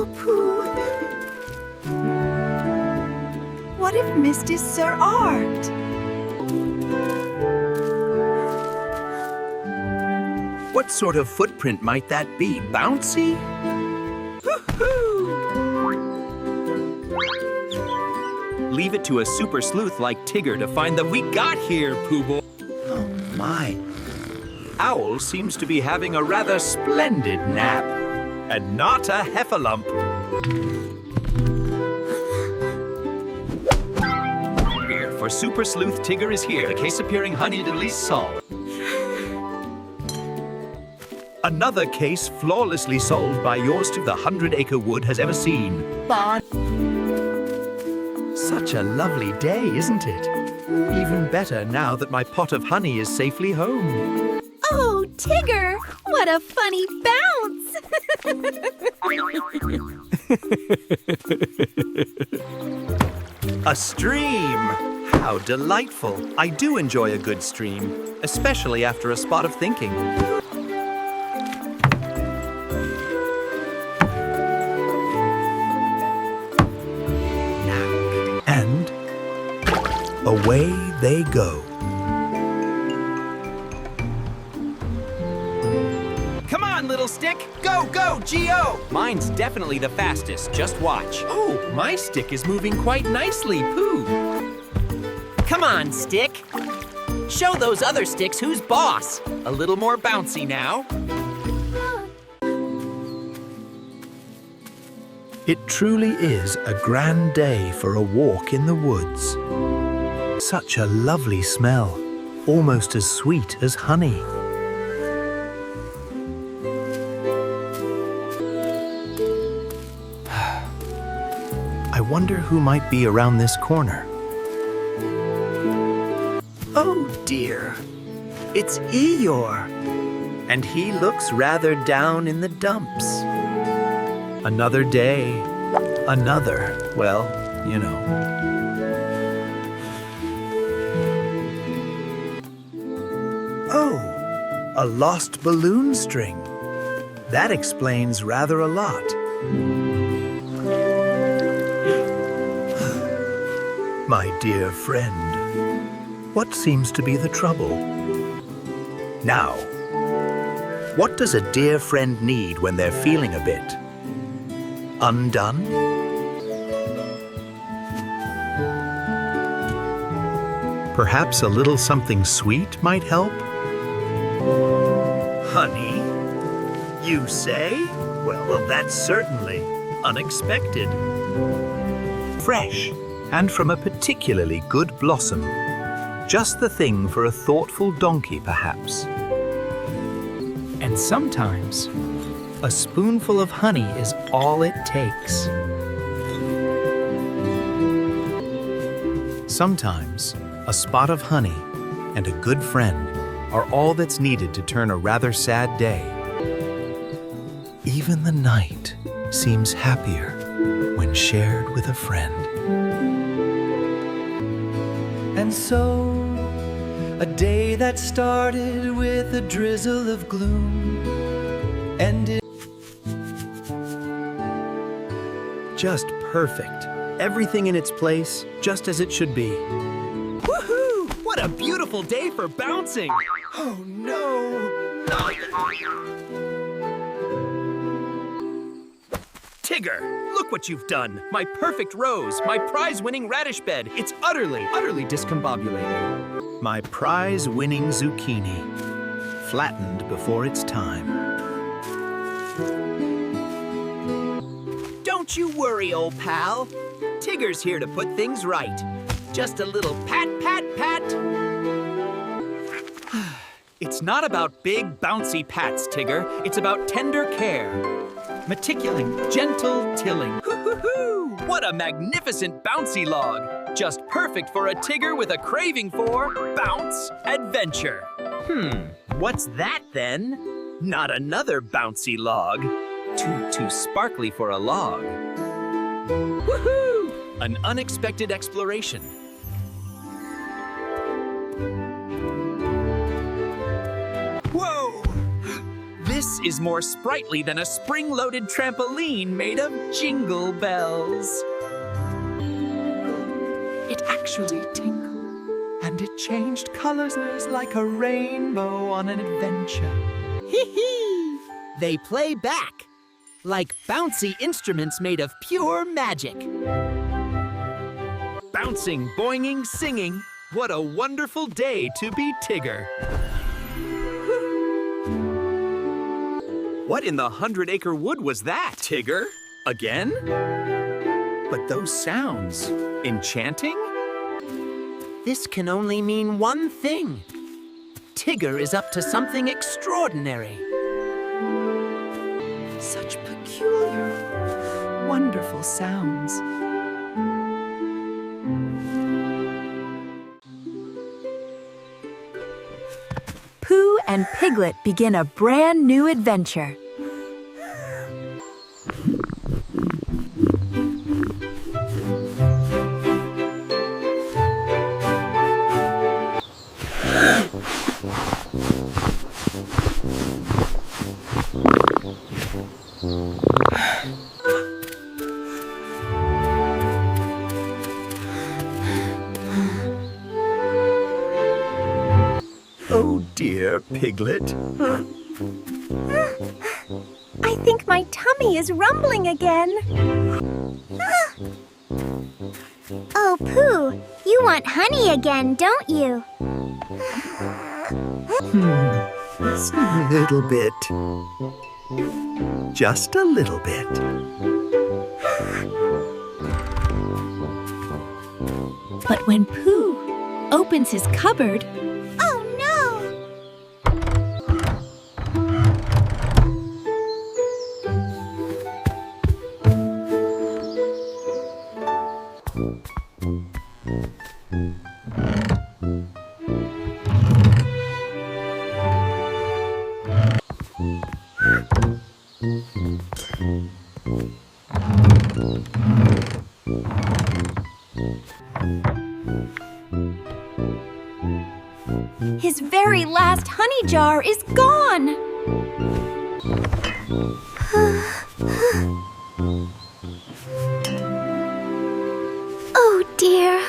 Oh, Pooh. What if Mist is Sir Art? What sort of footprint might that be? Bouncy? Leave it to a super sleuth like Tigger to find the we got here, Pooh Boy. Oh my. Owl seems to be having a rather splendid nap. And not a heffalump. Here, for Super Sleuth Tigger is here. The case appearing honeyed at least solved. Another case flawlessly solved by yours to the 100-acre wood has ever seen. Bon. Such a lovely day, isn't it? Even better now that my pot of honey is safely home. Oh, Tigger! What a funny bounce! A stream! How delightful. I do enjoy a good stream, especially after a spot of thinking. And away they go. Come on, little stick! Go, go, G.O.! Mine's definitely the fastest, just watch. Oh, my stick is moving quite nicely, Pooh. Come on, Stick. Show those other sticks who's boss. A little more bouncy now. It truly is a grand day for a walk in the woods. Such a lovely smell, almost as sweet as honey. I wonder who might be around this corner. Oh dear, it's Eeyore. And he looks rather down in the dumps. Another day, another, well, you know. Oh, a lost balloon string. That explains rather a lot. My dear friend, what seems to be the trouble? Now, what does a dear friend need when they're feeling a bit undone? Perhaps a little something sweet might help? Honey, you say? Well, that's certainly unexpected. Fresh, and from a particularly good blossom. Just the thing for a thoughtful donkey, perhaps. And sometimes, a spoonful of honey is all it takes. Sometimes, a spot of honey and a good friend are all that's needed to turn a rather sad day. Even the night seems happier when shared with a friend. And so, a day that started with a drizzle of gloom ended. Just perfect. Everything in its place, just as it should be. Woohoo! What a beautiful day for bouncing! Oh no! Tigger, look what you've done. My perfect rose, my prize-winning radish bed. It's utterly discombobulated. My prize-winning zucchini, flattened before its time. Don't you worry, old pal. Tigger's here to put things right. Just a little pat, pat, pat. It's not about big, bouncy pats, Tigger. It's about tender care. Meticuling, gentle tilling. Hoo-hoo-hoo! What a magnificent bouncy log. Just perfect for a Tigger with a craving for bounce adventure. What's that then? Not another bouncy log. Too sparkly for a log. Woohoo! An unexpected exploration. Whoa! This This is more sprightly than a spring-loaded trampoline made of jingle bells. It actually tinkled, and it changed colors like a rainbow on an adventure. Hee-hee! They play back, like bouncy instruments made of pure magic. Bouncing, boinging, singing. What a wonderful day to be Tigger. What in the 100-acre wood was that, Tigger? Again? But those sounds, enchanting? This can only mean one thing. Tigger is up to something extraordinary. Such peculiar, wonderful sounds. Pooh and Piglet begin a brand new adventure. Oh dear, Piglet. I think my tummy is rumbling again. Oh, Pooh, you want honey again, don't you? A little bit. Just a little bit. But when Pooh opens his cupboard, Oh, no! his very last honey jar is gone. Oh, dear.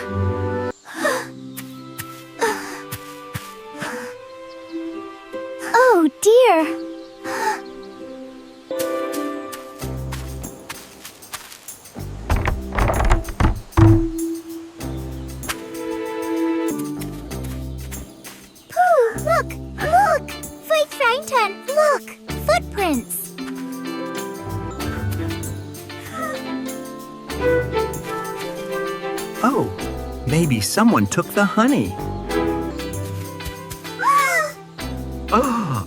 Oh, dear. Look! Look! Footprints! Look! Footprints! Oh, maybe someone took the honey. Ah!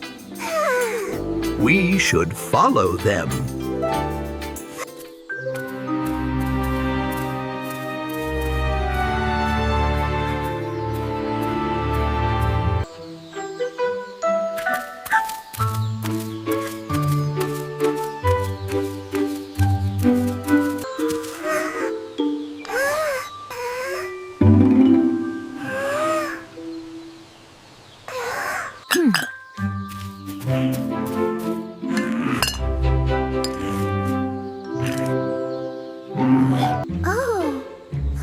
We should follow them. Oh,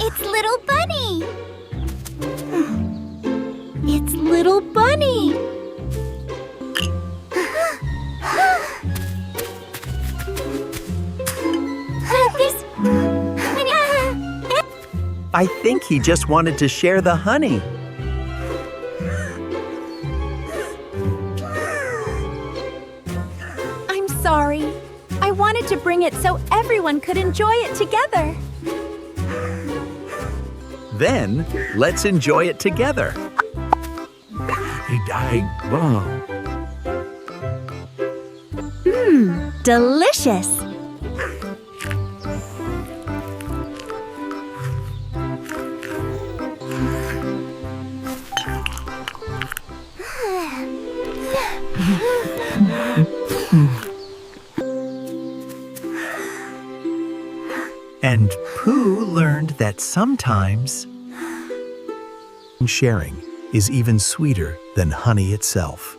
it's Little Bunny! It's Little Bunny! I think he just wanted to share the honey. I'm sorry. I wanted to bring it so everyone could enjoy it together. Then, let's enjoy it together. Delicious. And Pooh learned that sometimes sharing is even sweeter than honey itself.